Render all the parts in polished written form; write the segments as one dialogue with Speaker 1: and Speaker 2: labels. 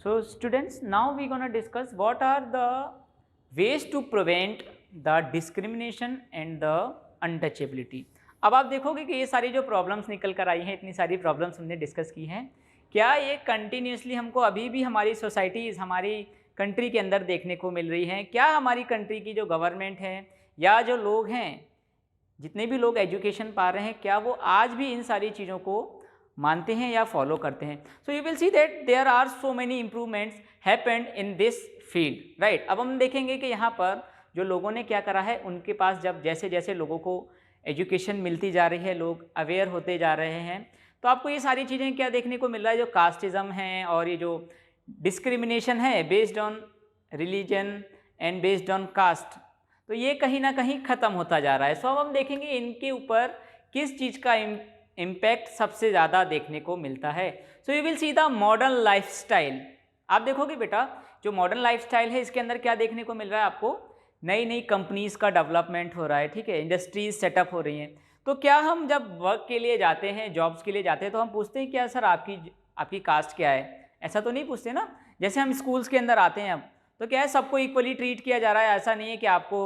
Speaker 1: So students, now we gonna discuss what are the ways to prevent the discrimination and the untouchability. अब आप देखोगे कि ये सारी जो प्रॉब्लम्स निकल कर आई हैं, इतनी सारी प्रॉब्लम्स हमने डिस्कस की हैं, क्या ये कंटिन्यूसली हमको अभी भी हमारी सोसाइटीज़, हमारी कंट्री के अंदर देखने को मिल रही हैं? क्या हमारी कंट्री की जो गवर्नमेंट है या जो लोग हैं, जितने भी लोग एजुकेशन पा रहे हैं, क्या वो आज भी इन सारी चीज़ों को मानते हैं या फॉलो करते हैं? So you will see that there are so many improvements happened in this field, right. अब हम देखेंगे कि यहाँ पर जो लोगों ने क्या करा है, उनके पास जब जैसे जैसे लोगों को एजुकेशन मिलती जा रही है, लोग अवेयर होते जा रहे हैं, तो आपको ये सारी चीज़ें क्या देखने को मिल रहा है, जो कास्टिज़म है और ये जो डिस्क्रिमिनेशन है based on religion and based on caste, तो ये कहीं ना कहीं ख़त्म होता जा रहा है। सो अब हम देखेंगे इनके ऊपर किस चीज़ का इम्पैक्ट सबसे ज़्यादा देखने को मिलता है। सो you will see the modern lifestyle. आप देखोगे बेटा, जो मॉडर्न लाइफस्टाइल है इसके अंदर क्या देखने को मिल रहा है आपको, नई नई कंपनीज़ का डेवलपमेंट हो रहा है, ठीक है, इंडस्ट्रीज सेटअप हो रही हैं। तो क्या हम जब वर्क के लिए जाते हैं, जॉब्स के लिए जाते हैं, तो हम पूछते हैं क्या सर आपकी कास्ट क्या है? ऐसा तो नहीं पूछते ना। जैसे हम स्कूल्स के अंदर आते हैं अब, तो क्या है, सबको इक्वली ट्रीट किया जा रहा है। ऐसा नहीं है कि आपको,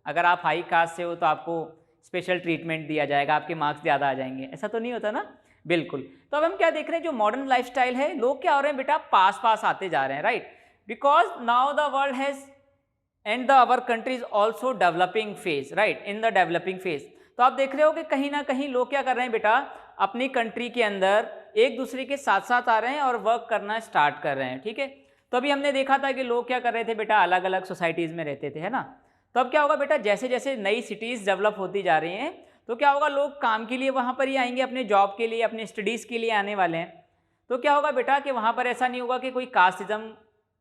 Speaker 1: अगर आप हाई कास्ट से हो तो आपको स्पेशल ट्रीटमेंट दिया जाएगा, आपके मार्क्स ज़्यादा आ जाएंगे, ऐसा तो नहीं होता ना, बिल्कुल। तो अब हम क्या देख रहे हैं, जो मॉडर्न लाइफस्टाइल है, लोग क्या हो रहे हैं बेटा, पास पास आते जा रहे हैं, right, because now the world has and the our country is also developing phase, right, in the developing phase. तो आप देख रहे हो कि कहीं ना कहीं लोग क्या कर रहे हैं बेटा, अपनी कंट्री के अंदर एक दूसरे के साथ साथ आ रहे हैं और वर्क करना स्टार्ट कर रहे हैं, ठीक है। तो अभी हमने देखा था कि लोग क्या कर रहे थे बेटा, अलग अलग सोसाइटीज़ में रहते थे, है ना। तो अब क्या होगा बेटा, जैसे जैसे नई सिटीज़ डेवलप होती जा रही हैं, तो क्या होगा, लोग काम के लिए वहाँ पर ही आएंगे, अपने जॉब के लिए, अपने स्टडीज़ के लिए आने वाले हैं। तो क्या होगा बेटा कि वहाँ पर ऐसा नहीं होगा कि कोई कास्टिज्म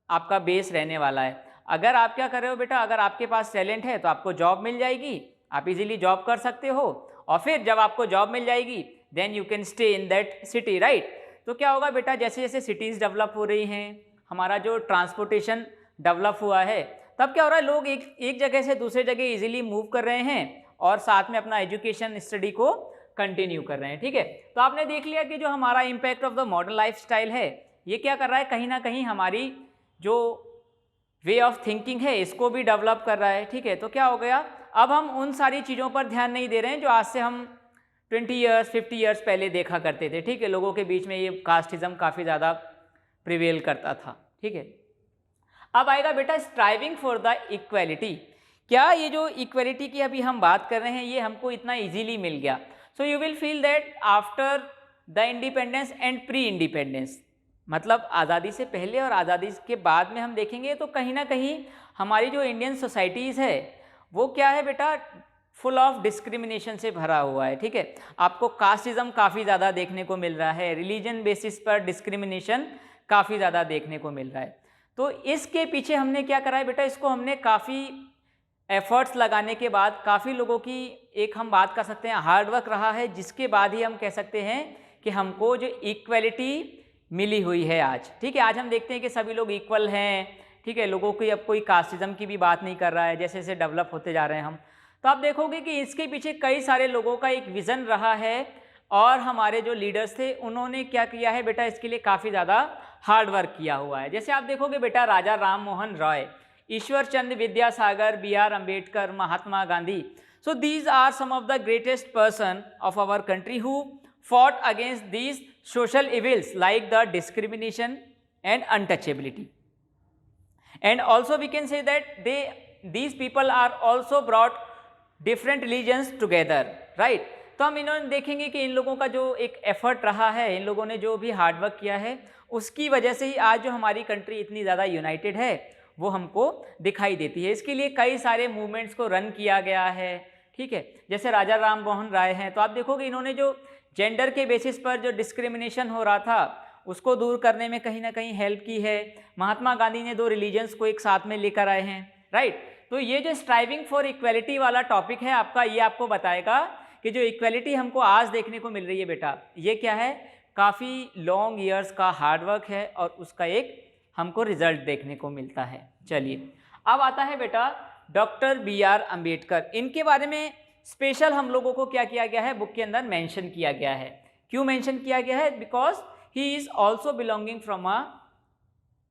Speaker 1: आपका बेस रहने वाला है। अगर आप क्या कर रहे हो बेटा, अगर आपके पास टैलेंट है तो आपको जॉब मिल जाएगी, आप इजीली जॉब कर सकते हो, और फिर जब आपको जॉब मिल जाएगी then you can stay in that city, right. तो क्या होगा बेटा, जैसे जैसे सिटीज़ डेवलप हो रही हैं, हमारा जो ट्रांसपोर्टेशन डेवलप हुआ है, तब क्या हो रहा है, लोग एक जगह से दूसरे जगह इजीली मूव कर रहे हैं और साथ में अपना एजुकेशन स्टडी को कंटिन्यू कर रहे हैं, ठीक है। तो आपने देख लिया कि जो हमारा impact of the modern lifestyle है, ये क्या कर रहा है, कहीं ना कहीं हमारी जो वे ऑफ थिंकिंग है इसको भी डेवलप कर रहा है, ठीक है। तो क्या हो गया, अब हम उन सारी चीज़ों पर ध्यान नहीं दे रहे हैं जो आज से हम 20 ईयर्स 50 ईयर्स पहले देखा करते थे, ठीक है। लोगों के बीच में ये कास्टिज्म काफ़ी ज़्यादा प्रिवेल करता था, ठीक है। अब आएगा बेटा स्ट्राइविंग फॉर द इक्वलिटी। क्या ये जो इक्वलिटी की अभी हम बात कर रहे हैं, ये हमको इतना इजीली मिल गया? सो you will feel that after the independence and pre independence, मतलब आज़ादी से पहले और आज़ादी के बाद में हम देखेंगे तो कहीं ना कहीं हमारी जो इंडियन सोसाइटीज़ है वो क्या है बेटा, फुल ऑफ डिस्क्रिमिनेशन से भरा हुआ है, ठीक है। आपको कास्टिज्म काफ़ी ज़्यादा देखने को मिल रहा है, रिलीजन बेसिस पर डिस्क्रिमिनेशन काफ़ी ज़्यादा देखने को मिल रहा है। तो इसके पीछे हमने क्या करा है बेटा, इसको हमने काफ़ी एफर्ट्स लगाने के बाद, काफ़ी लोगों की एक हम बात कर सकते हैं हार्डवर्क रहा है, जिसके बाद ही हम कह सकते हैं कि हमको जो इक्वलिटी मिली हुई है आज, ठीक है। आज हम देखते हैं कि सभी लोग इक्वल हैं, ठीक है, लोगों की अब कोई कास्टिज्म की भी बात नहीं कर रहा है, जैसे जैसे डेवलप होते जा रहे हैं हम। तो आप देखोगे कि इसके पीछे कई सारे लोगों का एक विज़न रहा है, और हमारे जो लीडर्स थे उन्होंने क्या किया है बेटा, इसके लिए काफ़ी ज़्यादा हार्ड वर्क किया हुआ है। जैसे आप देखोगे बेटा, Raja Ram Mohan Roy, Ishwar Chandra Vidyasagar, B.R. Ambedkar, Mahatma Gandhi, so these are some of the greatest person of our country who fought against these social evils like the discrimination and untouchability. And also we can say that these people are also brought different religions together, right. तो हम इन्होंने देखेंगे कि इन लोगों का जो एक effort रहा है, इन लोगों ने जो भी हार्डवर्क किया है, उसकी वजह से ही आज जो हमारी कंट्री इतनी ज़्यादा यूनाइटेड है वो हमको दिखाई देती है। इसके लिए कई सारे मूवमेंट्स को रन किया गया है, ठीक है। जैसे राजा राम मोहन राय हैं, तो आप देखोगे इन्होंने जो जेंडर के बेसिस पर जो डिस्क्रिमिनेशन हो रहा था उसको दूर करने में कहीं ना कहीं हेल्प की है। महात्मा गांधी ने 2 रिलीजन्स को एक साथ में लेकर आए हैं, राइट। तो ये जो स्ट्राइविंग फॉर इक्वलिटी वाला टॉपिक है आपका, ये आपको बताएगा कि जो इक्वलिटी हमको आज देखने को मिल रही है बेटा, ये क्या है, काफ़ी लॉन्ग ईयर्स का हार्डवर्क है और उसका एक हमको रिजल्ट देखने को मिलता है। चलिए अब आता है बेटा डॉक्टर B.R. अम्बेडकर। इनके बारे में स्पेशल हम लोगों को क्या किया गया है, बुक के अंदर मेंशन किया गया है। क्यों मेंशन किया गया है? Because he is also belonging from a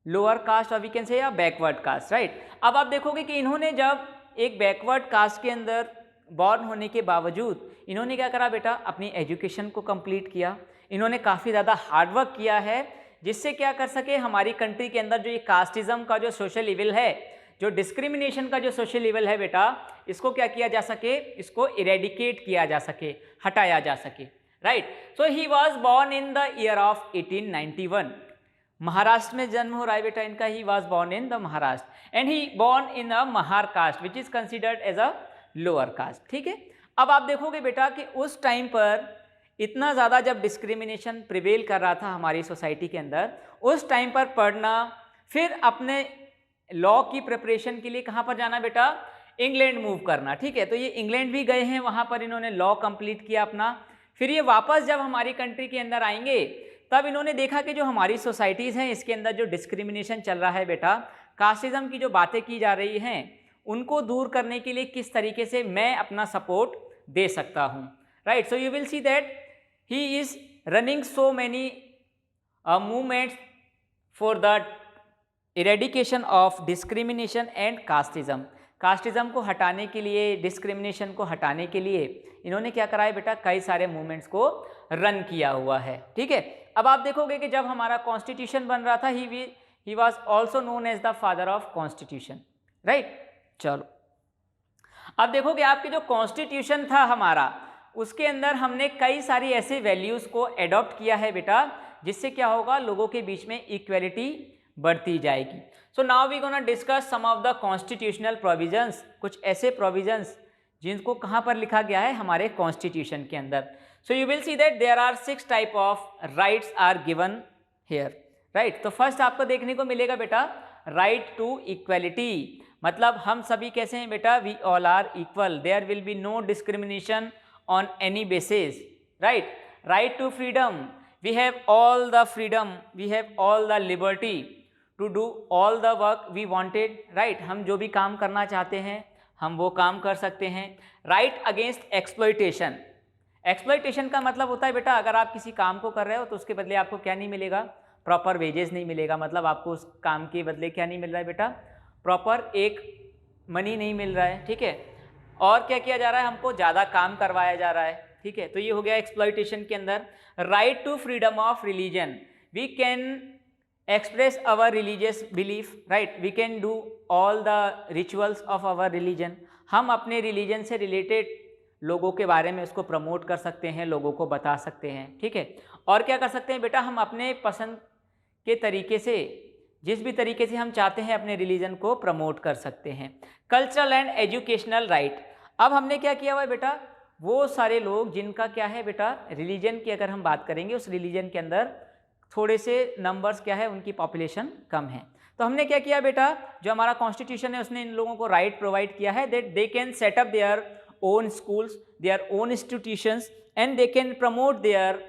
Speaker 1: lower cast और वी कैन से या बैकवर्ड कास्ट, राइट। अब आप देखोगे कि इन्होंने जब एक बैकवर्ड कास्ट के अंदर बॉर्न होने के बावजूद इन्होंने क्या करा बेटा, अपनी एजुकेशन को कंप्लीट किया, इन्होंने काफ़ी ज़्यादा हार्डवर्क किया है, जिससे क्या कर सके हमारी कंट्री के अंदर जो ये कास्टिज्म का जो सोशल इविल है, जो डिस्क्रिमिनेशन का जो सोशल इविल है बेटा, इसको क्या किया जा सके, इसको इरेडिकेट किया जा सके, हटाया जा सके, right. So he was born in the year of 1891। Maharashtra में जन्म हो रहा है बेटा इनका, he was born in the Maharashtra and he born in a Mahar caste which is considered as a lower caste, ठीक है। अब आप देखोगे बेटा कि उस टाइम पर इतना ज़्यादा जब डिस्क्रिमिनेशन प्रिवेल कर रहा था हमारी सोसाइटी के अंदर, उस टाइम पर पढ़ना, फिर अपने लॉ की प्रिपरेशन के लिए कहाँ पर जाना बेटा, इंग्लैंड मूव करना, ठीक है। तो ये इंग्लैंड भी गए हैं, वहाँ पर इन्होंने लॉ कंप्लीट किया अपना, फिर ये वापस जब हमारी कंट्री के अंदर आएंगे तब इन्होंने देखा कि जो हमारी सोसाइटीज़ हैं इसके अंदर जो डिस्क्रिमिनेशन चल रहा है बेटा, कास्टिज्म की जो बातें की जा रही हैं, उनको दूर करने के लिए किस तरीके से मैं अपना सपोर्ट दे सकता हूँ, right. So you will see that he is running so many movements for the eradication of discrimination and casteism. Casteism को हटाने के लिए, डिस्क्रिमिनेशन को हटाने के लिए इन्होंने क्या करा है बेटा, कई सारे मूवमेंट्स को रन किया हुआ है, ठीक है। अब आप देखोगे कि जब हमारा कॉन्स्टिट्यूशन बन रहा था, he was also known as the father of constitution, right. चलो अब देखोगे आपके जो कॉन्स्टिट्यूशन था हमारा, उसके अंदर हमने कई सारी ऐसे वैल्यूज़ को एडॉप्ट किया है बेटा, जिससे क्या होगा, लोगों के बीच में इक्वलिटी बढ़ती जाएगी। So now we gonna discuss some of the constitutional provisions, कुछ ऐसे प्रोविजंस जिनको कहाँ पर लिखा गया है, हमारे कॉन्स्टिट्यूशन के अंदर। So you will see that there are 6 type of rights are given here, right. तो फर्स्ट आपको देखने को मिलेगा बेटा राइट टू इक्वलिटी, मतलब हम सभी कैसे हैं बेटा, we all are equal, there will be no discrimination on any basis, right. Right to freedom, we have all the freedom, we have all the liberty to do all the work we wanted, right. हम जो भी काम करना चाहते हैं हम वो काम कर सकते हैं। राइट अगेंस्ट एक्सप्लॉइटेशन, एक्सप्लॉइटेशन का मतलब होता है बेटा, अगर आप किसी काम को कर रहे हो तो उसके बदले आपको क्या नहीं मिलेगा, प्रॉपर वेजेस नहीं मिलेगा, मतलब आपको उस काम के बदले क्या नहीं मिल रहा है बेटा, प्रॉपर एक मनी नहीं मिल रहा है, ठीक है। और क्या किया जा रहा है, हमको ज़्यादा काम करवाया जा रहा है, ठीक है। तो ये हो गया एक्सप्लॉइटेशन के अंदर। Right to freedom of religion, we can express our religious belief, right, we can do all the rituals of our religion, हम अपने रिलीजन से रिलेटेड लोगों के बारे में उसको प्रमोट कर सकते हैं, लोगों को बता सकते हैं, ठीक है। और क्या कर सकते हैं बेटा, हम अपने पसंद के तरीके से, जिस भी तरीके से हम चाहते हैं अपने रिलीजन को प्रमोट कर सकते हैं। कल्चरल एंड एजुकेशनल राइट, अब हमने क्या किया हुआ है बेटा, वो सारे लोग जिनका क्या है बेटा, रिलीजन की अगर हम बात करेंगे, उस रिलीजन के अंदर थोड़े से नंबर्स क्या है, उनकी पॉपुलेशन कम है, तो हमने क्या किया बेटा, जो हमारा कॉन्स्टिट्यूशन है उसने इन लोगों को राइट प्रोवाइड किया है that they can set up their own schools, their own institutions and they can promote their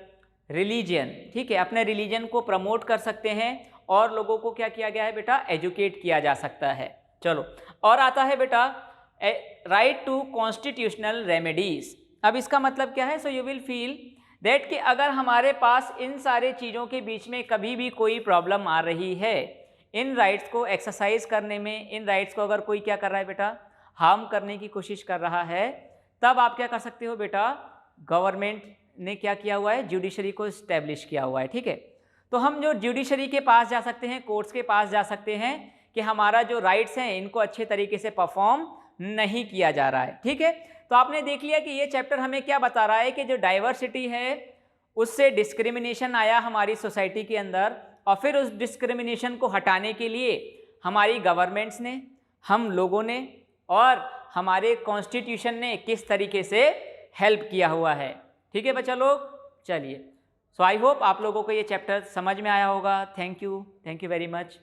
Speaker 1: religion, ठीक है। अपने रिलीजन को प्रमोट कर सकते हैं और लोगों को क्या किया गया है बेटा, एजुकेट किया जा सकता है। चलो और आता है बेटा राइट टू कॉन्स्टिट्यूशनल रेमेडीज। अब इसका मतलब क्या है, सो यू विल फील दैट कि अगर हमारे पास इन सारे चीज़ों के बीच में कभी भी कोई प्रॉब्लम आ रही है, इन राइट्स को एक्सरसाइज करने में, इन राइट्स को अगर कोई क्या कर रहा है बेटा, हार्म करने की कोशिश कर रहा है, तब आप क्या कर सकते हो बेटा, गवर्नमेंट ने क्या किया हुआ है, जुडिशरी को इस्टेब्लिश किया हुआ है, ठीक है। तो हम जो जुडिशरी के पास जा सकते हैं, कोर्ट्स के पास जा सकते हैं कि हमारा जो राइट्स हैं इनको अच्छे तरीके से परफॉर्म नहीं किया जा रहा है, ठीक है। तो आपने देख लिया कि ये चैप्टर हमें क्या बता रहा है कि जो डाइवर्सिटी है उससे डिस्क्रिमिनेशन आया हमारी सोसाइटी के अंदर, और फिर उस डिस्क्रिमिनेशन को हटाने के लिए हमारी गवर्नमेंट्स ने, हम लोगों ने और हमारे कॉन्स्टिट्यूशन ने किस तरीके से हेल्प किया हुआ है, ठीक है बच्चा लोग। चलिए, सो आई होप आप लोगों को ये चैप्टर समझ में आया होगा। Thank you very much.